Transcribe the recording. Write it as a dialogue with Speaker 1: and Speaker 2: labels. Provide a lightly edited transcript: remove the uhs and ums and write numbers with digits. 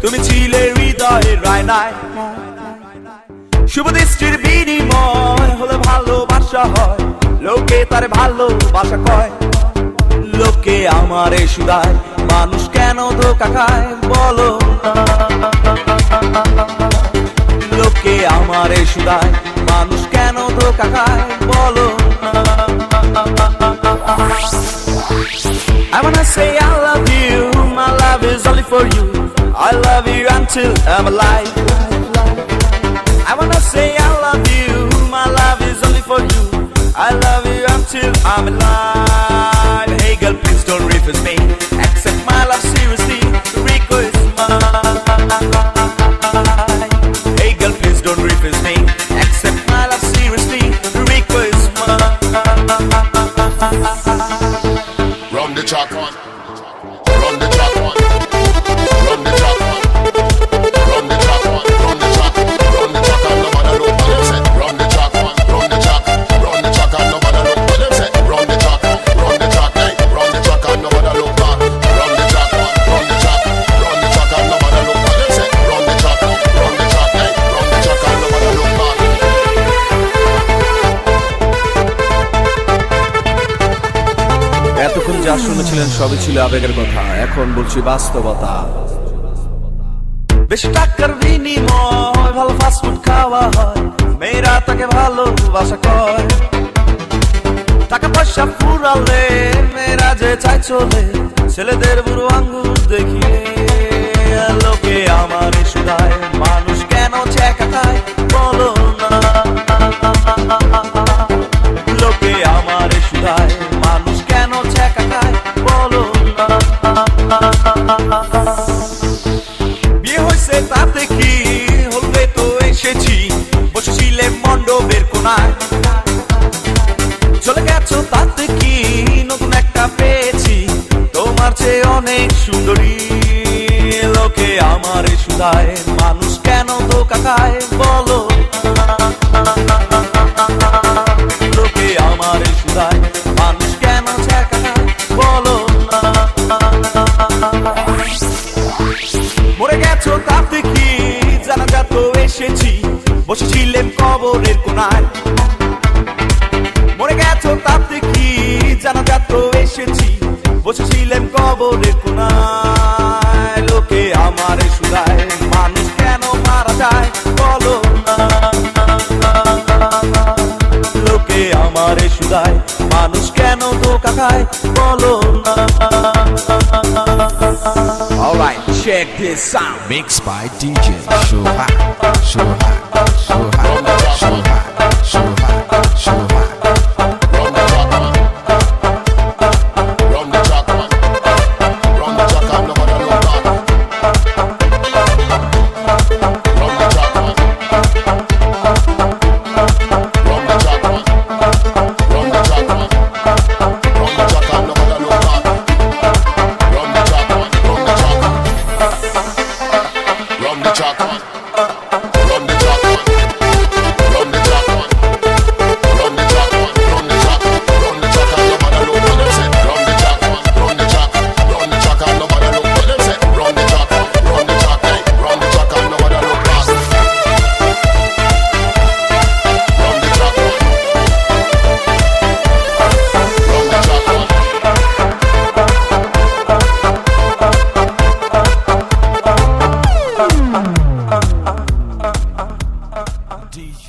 Speaker 1: তুমি ছিলে হৃদয়ের রায়নায়। শুভ দৃষ্টির বিনিময় হলে ভালোবাসা হয়, লোকে তার ভালোবাসা কয়। লোকে আমারে শুধায় মানুষ কেন ধোঁকা খায় বলো না। লোকে আমারে শুধায় মানুষ কেন ধোঁকা খায় বলো না। I wanna say I love you, my love is only for you. I love you until I'm alive. I wanna say I love you, my love is only for you. I love you until I'm alive. Hey girl, please don't refuse me. Accept my love seriously. The request is mine. Hey girl, please don't refuse me. Accept my love seriously. The request is mine.
Speaker 2: Run the track on. Run the track on. Run the track on. Run the track on. Run the track. Run the track and nobody look for them say. Run the track on. Run the track. Run the track and nobody look for them say. Run the track. Run the track. Hey, run the track and nobody look back. Run the track on. Run the track. Run the track and nobody look for them say. Run the track. Run the track. Hey, run the track and nobody look back.
Speaker 1: এতক্ষণ যা শুনেছিলেন সবই ছিল আবেগের কথা, এখন বলছি বাস্তবতা। বেশি টাকার বিনিময় ভালো ফাস্টফুড খাওয়া হয়, মেয়েরা তাকে ভালোবাসা কয়। টাকা পয়সা ফুরালে মেয়েরা যে চায় চলে, ছেলেদের বুড়ো আঙ্গুল দেখিয়ে। লোকে আমার শুধায় মানুষ কেন চেকা খায় বলো না। লোকে আমার শুধায় মানুষ কেন চেকা খায় বলো না। বিয়ে হয়েছে তাতে কি, হলবে তো এসেছি, বসেছিলে মণ্ডপের কোনায়। চলে গেছো তাতে কি, নতুন একটা পেয়েছি, তোমার চেয়ে অনেক সুন্দরী। লোকে আমার শুধায় মানুষ কেন ধোঁকা খায় বলো না। লোকে আমার শুধায় মানুষ কেন ছেঁকা খায় বলো না। মরে গেছো তাতে কি, জানাজা তো এসেছি, বসেছিলেন কবরের কোনায়। মরে গেছো তাতে কি, জানাজা তো এসেছি, বসেছিলেন কবরের কোনায়। লোকে আমার শুধায় মানুষ কেন মারা যায় বলো না। লোকে আমার শুধায় মানুষ কেন ধোঁকা খায় বলো না। Alright, check this out.
Speaker 3: Mixed by DJ Shoha, Shoha, Shoha, Shoha, Shoha, Shoha.
Speaker 2: Run the track on. Run the track on. Run the track and nobody look back. Run the track on. Run the track on. Run the track on. Run the track and nobody look back. Run the track on. Run the track. Run the track on. Run the track on. Run the track on. Run the track on. Run the track. Run the track and nobody look for them say. Run the track on. Run the track. Run the track and nobody look for them say. Run the track. Run the track. Hey, run the track and nobody look back. Run the track on. Run the track on.
Speaker 1: DJ